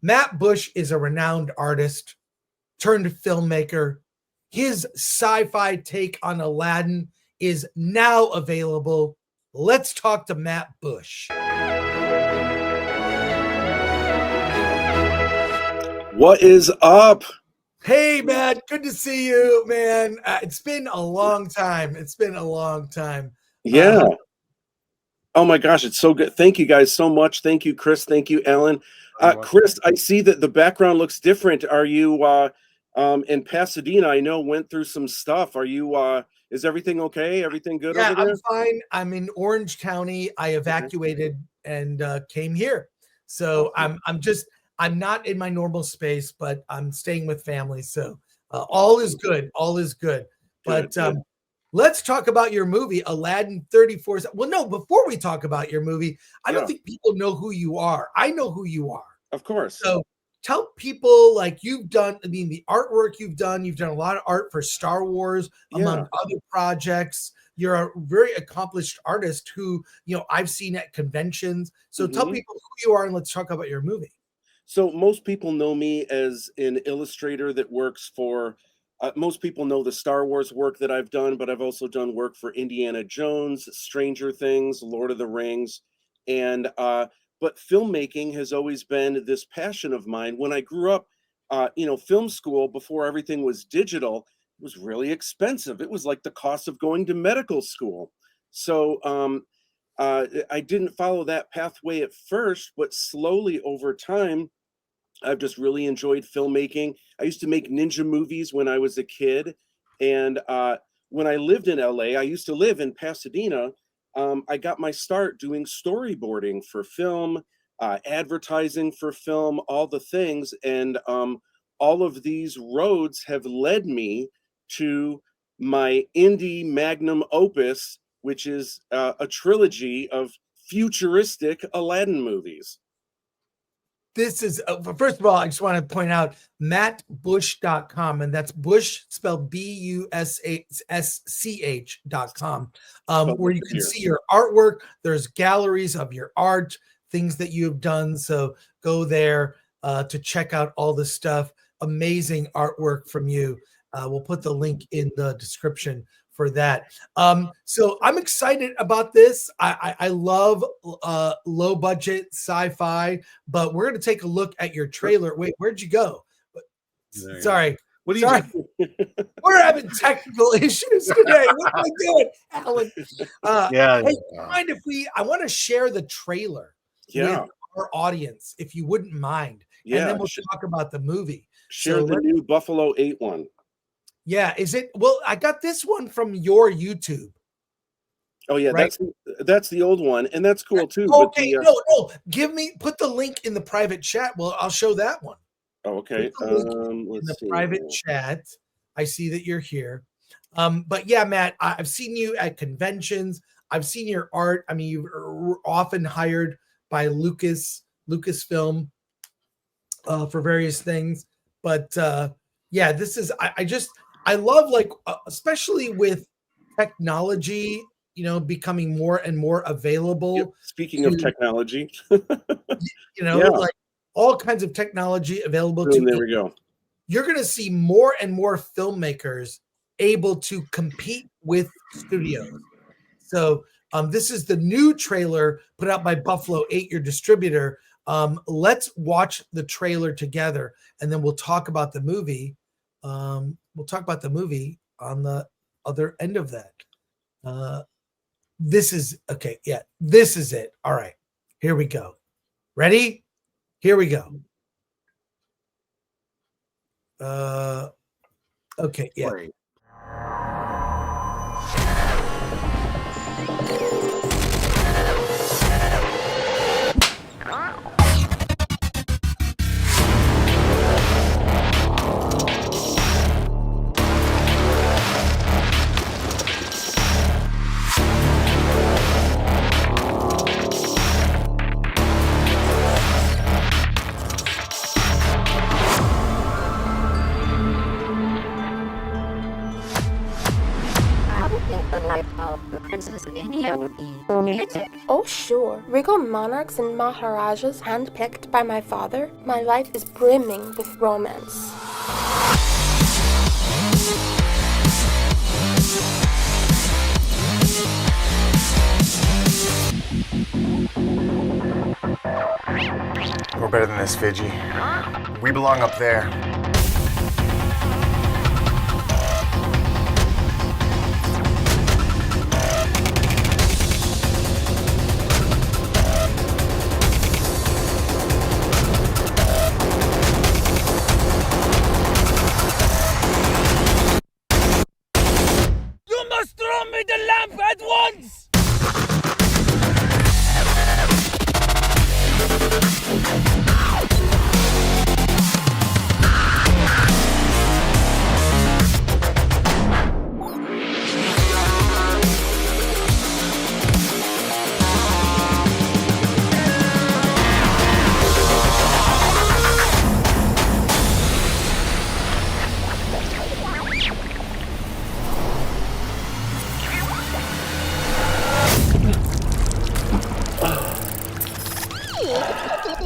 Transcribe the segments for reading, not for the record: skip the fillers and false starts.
Matt Busch is a renowned artist turned filmmaker. His sci-fi take on Aladdin is now available. Let's talk to Matt Busch. What is up? Hey, Matt. Good to see you, man. It's been a long time. Yeah. Oh my gosh, it's so good. Thank you guys so much. Thank you, Chris. Thank you, Alan. Chris, I see that the background looks different. Are you in Pasadena? I know went through some stuff. Are you is everything okay? Everything good over there? I'm fine. I'm in Orange County. I evacuated and came here. So I'm not in my normal space, but I'm staying with family. So all is good. All is good. But let's talk about your movie, Aladdin 34. Well, no, before we talk about your movie, I don't think people know who you are. I know who you are. Of course. So tell people, like, you've done, I mean, the artwork you've done a lot of art for Star Wars, among other projects. You're a very accomplished artist who, I've seen at conventions. So tell people who you are and let's talk about your movie. So most people know me as an illustrator that works for most people know the Star Wars work that I've done, but I've also done work for Indiana Jones, Stranger Things, Lord of the Rings, and but filmmaking has always been this passion of mine. When I grew up, film school before everything was digital was really expensive. It was like the cost of going to medical school. So I didn't follow that pathway at first, but slowly over time, I've just really enjoyed filmmaking. I used to make ninja movies when I was a kid. And when I lived in LA, I used to live in Pasadena. I got my start doing storyboarding for film, advertising for film, all the things. And all of these roads have led me to my indie magnum opus, which is a trilogy of futuristic Aladdin movies. This is, first of all, I just want to point out mattbusch.com, and that's Busch spelled BUSCH.com, where you can see your artwork. There's galleries of your art, things that you have done. So go there to check out all the stuff. Amazing artwork from you. We'll put the link in the description for that. So I'm excited about this. I love low budget sci-fi, but we're going to take a look at your trailer. Wait, where'd you go? Sorry. What are you doing? We're having technical issues today. What am I doing, Alan? Hey, mind if I want to share the trailer with our audience, if you wouldn't mind. And then we'll talk about the movie. Share the new Buffalo 8 one. Yeah, is it? Well, I got this one from your YouTube. Oh yeah, right? That's the old one, and that's cool too. Okay, but no, put the link in the private chat. Well, I'll show that one. Oh, okay. In the private chat, I see that you're here. But yeah, Matt, I've seen you at conventions. I've seen your art. I mean, you're often hired by Lucasfilm for various things. But yeah, this is I love, like, especially with technology, becoming more and more available. Speaking of technology, like all kinds of technology available to. There we go. You're going to see more and more filmmakers able to compete with studios. So this is the new trailer put out by Buffalo 8, your distributor. Let's watch the trailer together, and then we'll talk about the movie. We'll talk about the movie on the other end of that. This is okay. Yeah, this is it. All right, here we go. Ready? Here we go. Okay. Yeah. Right. princess of India would be romantic. Oh, sure. Regal monarchs and maharajas handpicked by my father. My life is brimming with romance. We're better than this, Fiji. We belong up there. You must throw me the lamp at once!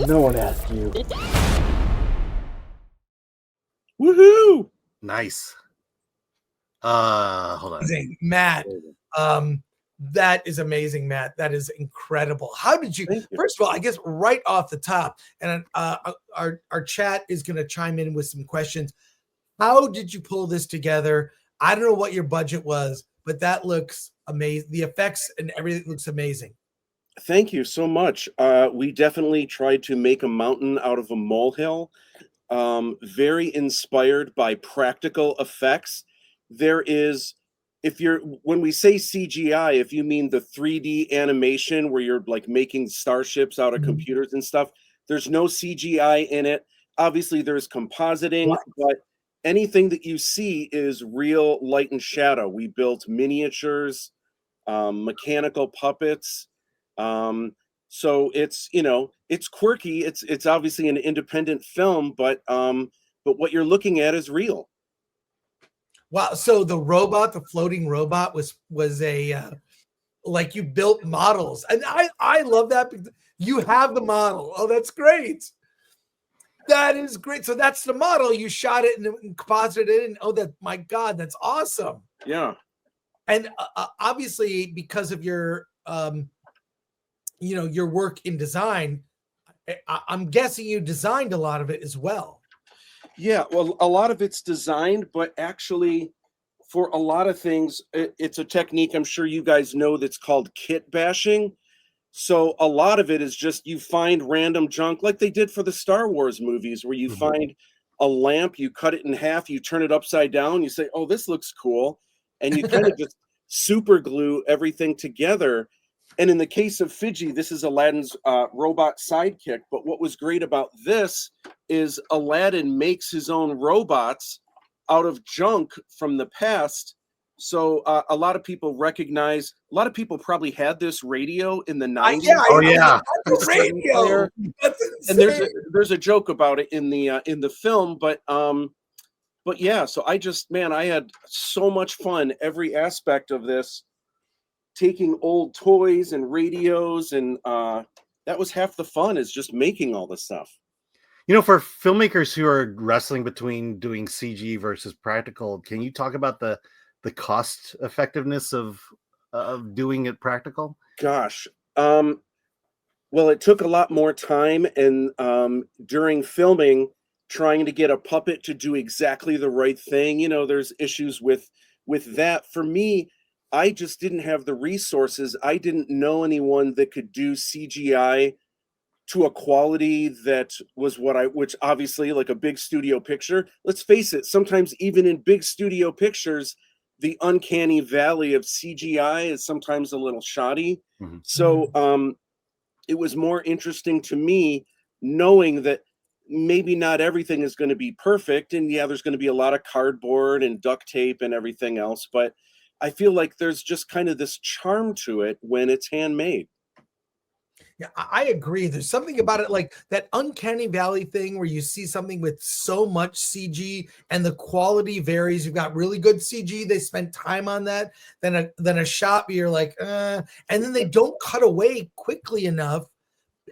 No one asked you. Woohoo! Nice. Hold on. Amazing. Matt, that is amazing, Matt. That is incredible. How did you, first of all, I guess right off the top, and our chat is going to chime in with some questions. How did you pull this together? I don't know what your budget was, but that looks amazing. The effects and everything looks amazing. Thank you so much. We definitely tried to make a mountain out of a molehill. Very inspired by practical effects. There is, when we say CGI, if you mean the 3D animation where you're like making starships out of computers and stuff, there's no CGI in it. Obviously there's compositing, but anything that you see is real light and shadow. We built miniatures, mechanical puppets. So it's, it's quirky. It's obviously an independent film, but what you're looking at is real. Wow. So the floating robot was a, like you built models, and I love that because you have the model. Oh, that's great. That is great. So that's the model. You shot it and composited it, and my God, that's awesome. Yeah. And obviously because of your, your work in design, I'm guessing you designed a lot of it as well. Yeah, well, a lot of it's designed, but actually for a lot of things, it's a technique I'm sure you guys know that's called kit bashing. So a lot of it is just you find random junk like they did for the Star Wars movies where you find a lamp, you cut it in half, you turn it upside down, you say, oh, this looks cool. And you kind of just super glue everything together. And in the case of Fiji, this is Aladdin's robot sidekick. But what was great about this is Aladdin makes his own robots out of junk from the past. So a lot of people probably had this radio in the 90s. Yeah. Radio. And there's a joke about it in the film, but yeah, so I had so much fun every aspect of this, taking old toys and radios, and that was half the fun, is just making all this stuff. For filmmakers who are wrestling between doing CG versus practical, can you talk about the cost effectiveness of doing it practical? Gosh, well, it took a lot more time, and during filming, trying to get a puppet to do exactly the right thing, there's issues with that. For me, I just didn't have the resources. I didn't know anyone that could do CGI to a quality that was which obviously, like a big studio picture, let's face it, sometimes even in big studio pictures, the uncanny valley of CGI is sometimes a little shoddy. So it was more interesting to me knowing that maybe not everything is going to be perfect. And yeah, there's going to be a lot of cardboard and duct tape and everything else. But I feel like there's just kind of this charm to it when it's handmade. Yeah, I agree. There's something about it, like that uncanny valley thing where you see something with so much CG and the quality varies. You've got really good CG, they spent time on that. Then a shot where you're like, and then they don't cut away quickly enough,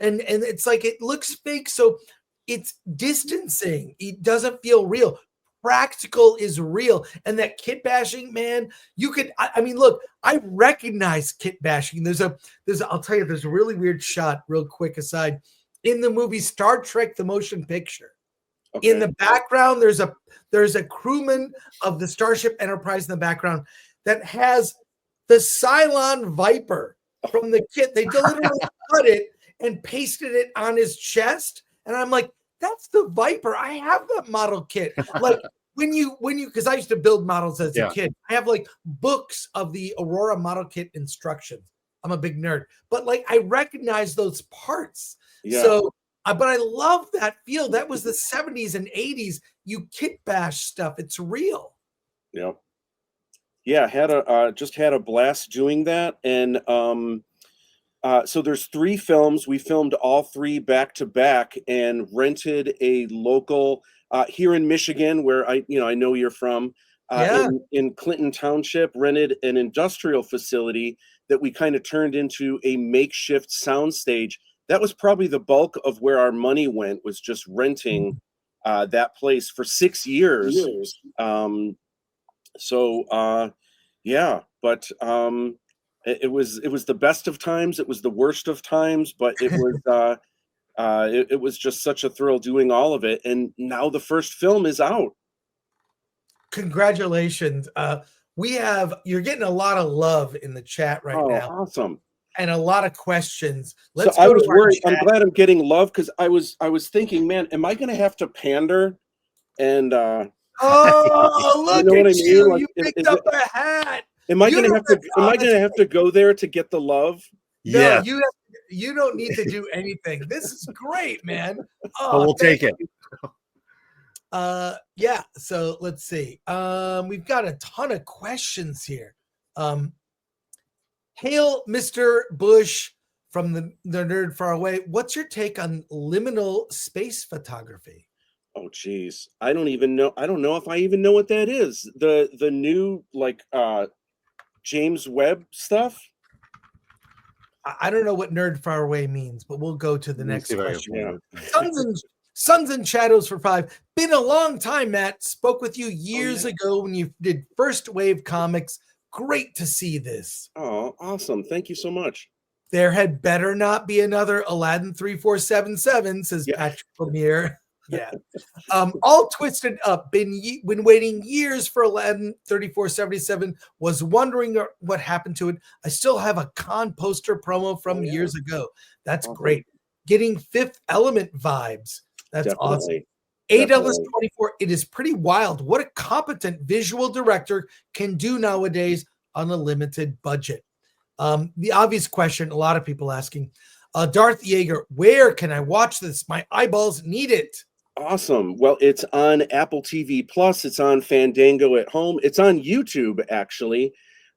and it's like it looks fake, so it's distancing. It doesn't feel real. Practical is real, and that kit bashing, man. You could, I mean, look, I recognize kit bashing. I'll tell you, there's a really weird shot. Real quick aside, in the movie Star Trek: The Motion Picture, in the background, there's a crewman of the Starship Enterprise in the background that has the Cylon Viper from the kit. They literally cut it and pasted it on his chest. And I'm like, that's the Viper. I have that model kit. Like when you, because I used to build models as a kid, I have like books of the Aurora model kit instructions. I'm a big nerd, but like I recognize those parts. Yeah. So, but I love that feel. That was the 70s and 80s. You kit bash stuff. It's real. Yeah. Yeah. Just had a blast doing that. And, so there's 3 films. We filmed all 3 back to back and rented a local here in Michigan, where I know you're from, in Clinton Township, rented an industrial facility that we kind of turned into a makeshift soundstage. That was probably the bulk of where our money went, was just renting that place for 6 years. Yeah, but it was the best of times. It was the worst of times, but it was it was just such a thrill doing all of it. And now the first film is out. Congratulations! You're getting a lot of love in the chat right now. Awesome! And a lot of questions. So I was worried. I'm glad I'm getting love, because I was thinking, man, am I going to have to pander? And oh, look you know at you! Like, you picked up a hat. Am I going to have to go there to get the love? No, you don't need to do anything. This is great, man. Oh, we'll take it. Yeah. So let's see. We've got a ton of questions here. Hail, Mr. Busch from the Nerd Far Away. What's your take on liminal space photography? Oh, geez. I don't even know. I don't know if I even know what that is. The new, like, James Webb stuff. I don't know what Nerd Far Away means, but we'll go to the next question. Yeah. Suns and Shadows for 5. Been a long time, Matt. Spoke with you years ago when you did First Wave Comics. Great to see this. Oh, awesome. Thank you so much. There had better not be another Aladdin 3477, says Patrick Lemire. Yeah. All twisted up. Been waiting years for Aladdin 3477. Was wondering what happened to it. I still have a con poster promo from years ago. That's great. Getting Fifth Element vibes. That's awesome. AWS 24. It is pretty wild what a competent visual director can do nowadays on a limited budget. The obvious question, a lot of people asking, Darth Yeager, where can I watch this? My eyeballs need it. Awesome. Well, it's on Apple TV Plus. It's on Fandango at home. It's on YouTube, actually.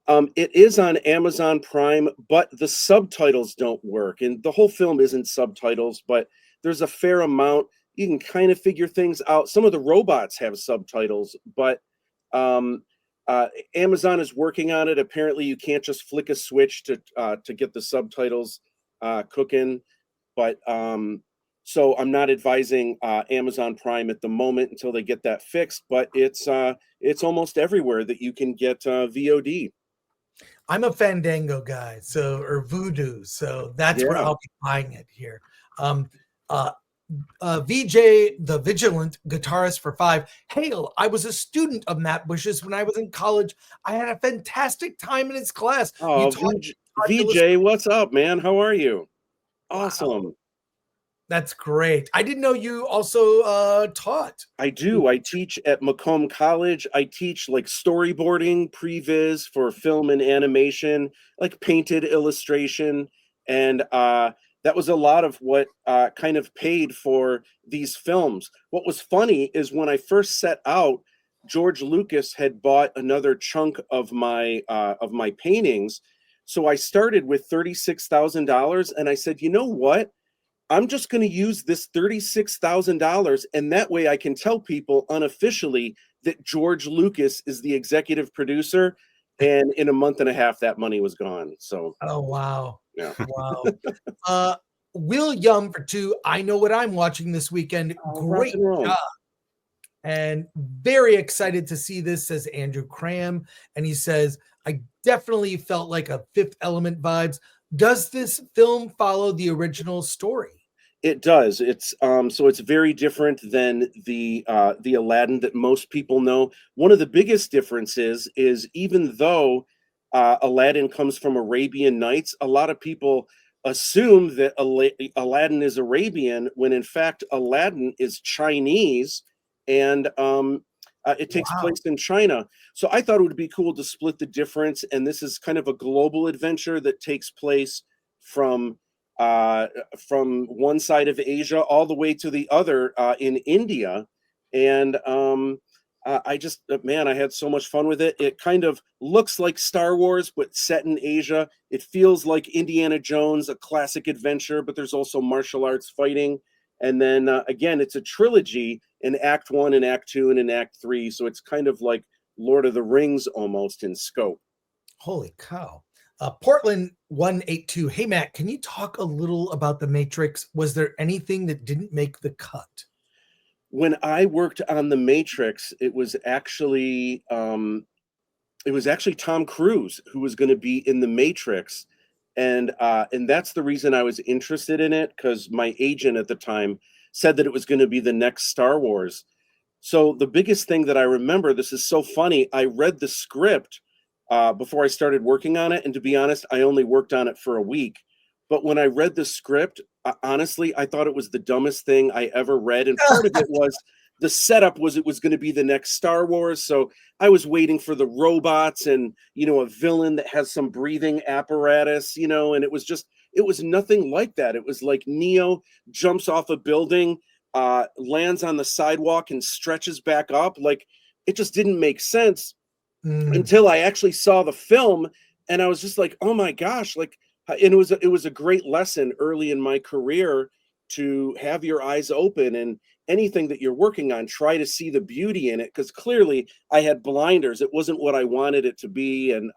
It is on Amazon Prime, but the subtitles don't work. And the whole film isn't subtitles, but there's a fair amount. You can kind of figure things out. Some of the robots have subtitles, but Amazon is working on it. Apparently, you can't just flick a switch to get the subtitles cooking. But so I'm not advising Amazon Prime at the moment until they get that fixed. But it's almost everywhere that you can get VOD. I'm a Fandango guy, or Voodoo, so that's where I'll be buying it here. VJ, the Vigilant guitarist for 5. Hail, I was a student of Matt Busch's when I was in college. I had a fantastic time in his class. Oh, VJ, what's up, man? How are you? Awesome. Wow. That's great. I didn't know you also taught. I do. I teach at Macomb College. I teach like storyboarding, previs for film and animation, like painted illustration. And that was a lot of what kind of paid for these films. What was funny is when I first set out, George Lucas had bought another chunk of my paintings. So I started with $36,000, and I said, you know what? I'm just going to use this $36,000, and that way I can tell people unofficially that George Lucas is the executive producer. And in a month and a half, that money was gone. So, Oh, wow. yeah. Wow. Will Yum for 2. I know what I'm watching this weekend. Oh, rock Great and roll. job. And very excited to see this, says Andrew Cram. And he says, I definitely felt like a Fifth Element vibes. Does this film follow the original story? It does. It's so it's very different than the Aladdin that most people know. One of the biggest differences is even though Aladdin comes from Arabian Nights, a lot of people assume that Aladdin is Arabian when in fact Aladdin is Chinese, and it takes Wow. place in China. So I thought it would be cool to split the difference, and this is kind of a global adventure that takes place from one side of Asia all the way to the other in India. And I just, man, I had so much fun with it. It kind of looks like Star Wars, but set in Asia. It feels like Indiana Jones, a classic adventure, but there's also martial arts fighting. And then again, it's a trilogy in Act 1 and Act 2 and in Act 3. So it's kind of like Lord of the Rings almost in scope. Holy cow. Portland 182. Hey, Matt, can you talk a little about The Matrix? Was there anything that didn't make the cut? When I worked on The Matrix, it was actually Tom Cruise who was going to be in The Matrix, and that's the reason I was interested in it, because my agent at the time said that it was going to be the next Star Wars. So the biggest thing that I remember, this is so funny, I read the script before I started working on it. And to be honest, I only worked on it for a week. But when I read the script, honestly, I thought it was the dumbest thing I ever read. And part of it was the setup was it was going to be the next Star Wars. So I was waiting for the robots and, a villain that has some breathing apparatus, and it was nothing like that. It was like Neo jumps off a building, lands on the sidewalk and stretches back up. Like, it just didn't make sense. Until I actually saw the film, and I was just like, oh my gosh, like, and it was a great lesson early in my career to have your eyes open, and anything that you're working on, try to see the beauty in it, because clearly I had blinders. It wasn't what I wanted it to be. And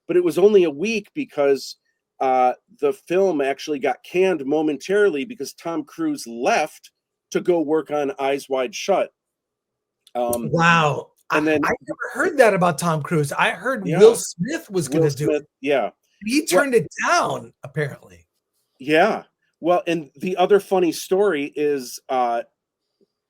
but it was only a week because the film actually got canned momentarily because Tom Cruise left to go work on Eyes Wide Shut. Wow. And then I never heard that about Tom Cruise. I heard Yeah. Will Smith was going Will to do Smith, it. yeah. He turned it down, apparently. Yeah. Well, and the other funny story is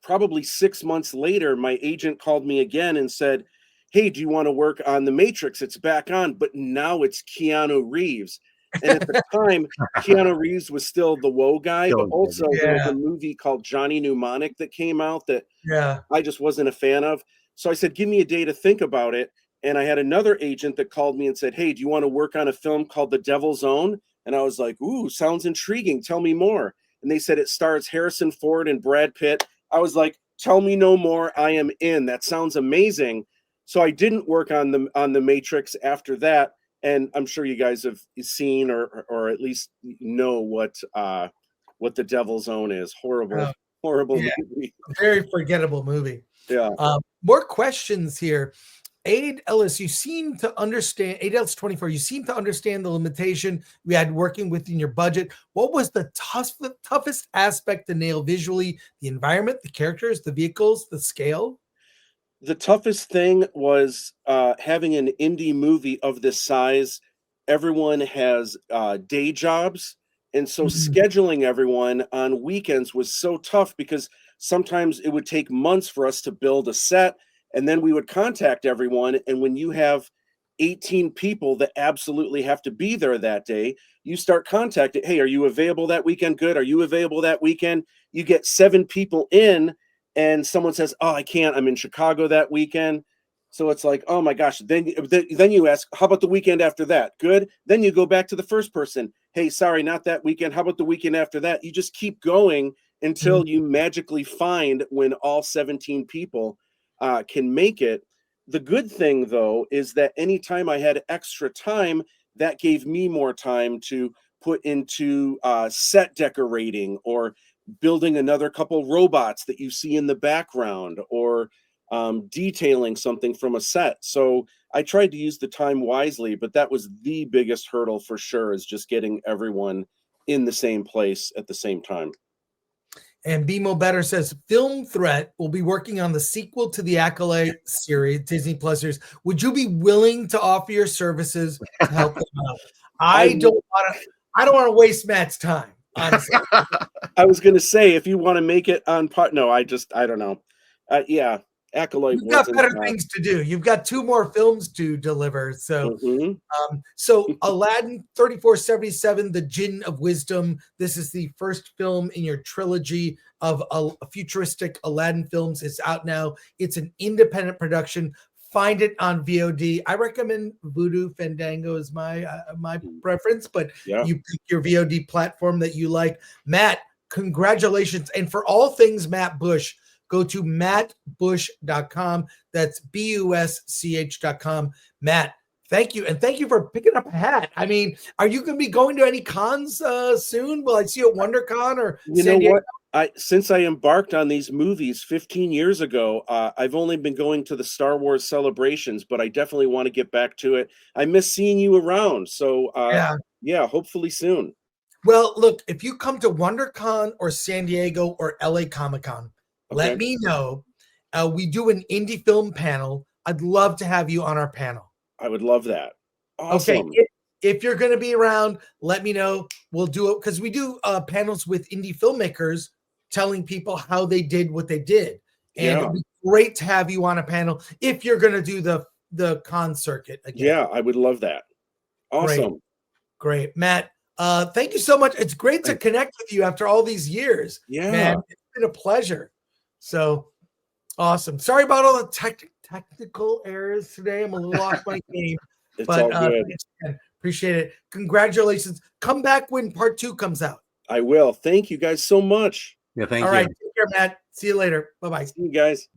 probably 6 months later, my agent called me again and said, hey, do you want to work on The Matrix? It's back on, but now it's Keanu Reeves. And at the time, Keanu Reeves was still the woe guy, but also there was a movie called Johnny Mnemonic that came out that I just wasn't a fan of. So I said, give me a day to think about it. And I had another agent that called me and said, hey, do you want to work on a film called The Devil's Own? And I was like, ooh, sounds intriguing. Tell me more. And they said it stars Harrison Ford and Brad Pitt. I was like, tell me no more. I am in. That sounds amazing. So I didn't work on the Matrix after that. And I'm sure you guys have seen or at least know what The Devil's Own is. Horrible movie. Very forgettable movie. Yeah. More questions here. Aid Ellis, you seem to understand, Aid Ellis 24, you seem to understand the limitation we had working within your budget. What was the toughest aspect to nail visually? The environment, the characters, the vehicles, the scale? The toughest thing was having an indie movie of this size. Everyone has day jobs. And so scheduling everyone on weekends was so tough because sometimes it would take months for us to build a set. And then we would contact everyone. And when you have 18 people that absolutely have to be there that day, you start contacting, hey, are you available that weekend? Good. Are you available that weekend? You get 7 people in and someone says, oh, I can't. I'm in Chicago that weekend. So it's like, oh my gosh. Then you ask, how about the weekend after that? Good. Then you go back to the first person. Hey, sorry, not that weekend. How about the weekend after that? You just keep going until you magically find when all 17 people can make it. The good thing, though, is that anytime I had extra time, that gave me more time to put into set decorating, or building another couple robots that you see in the background, or detailing something from a set. So I tried to use the time wisely, but that was the biggest hurdle for sure, is just getting everyone in the same place at the same time. And BMO Better says Film Threat will be working on the sequel to the Acolyte series, Disney Plus series. Would you be willing to offer your services to help them out? I don't want to waste Matt's time, honestly. I was going to say, if you want to make it on part, no, I don't know. Yeah, Acolyte. You've got better things to do. You've got 2 more films to deliver. So, so Aladdin 3477, The Jinn of Wisdom. This is the first film in your trilogy of a futuristic Aladdin films. It's out now. It's an independent production. Find it on VOD. I recommend Voodoo Fandango is my preference, but you pick your VOD platform that you like. Matt, congratulations. And for all things Matt Busch, go to mattbusch.com. That's BUSCH.com. Matt, thank you. And thank you for picking up a hat. I mean, are you going to be going to any cons soon? Will I see you at WonderCon or San Diego? Since I embarked on these movies 15 years ago, I've only been going to the Star Wars celebrations, but I definitely want to get back to it. I miss seeing you around. So yeah, hopefully soon. Well, look, if you come to WonderCon or San Diego or LA Comic-Con, let me know. We do an indie film panel. I'd love to have you on our panel. I would love that. Awesome. Okay. If you're going to be around, let me know. We'll do it because we do panels with indie filmmakers telling people how they did what they did. And it'd be great to have you on a panel if you're going to do the con circuit again. Yeah, I would love that. Awesome. Great. Matt, thank you so much. It's great to connect with you after all these years. Yeah. Man, it's been a pleasure. So awesome. Sorry about all the technical errors today. I'm a little off my game. It's all good. Appreciate it. Congratulations. Come back when part 2 comes out. I will. Thank you guys so much. Yeah, thank you. All right. Take care, Matt. See you later. Bye-bye. See you guys.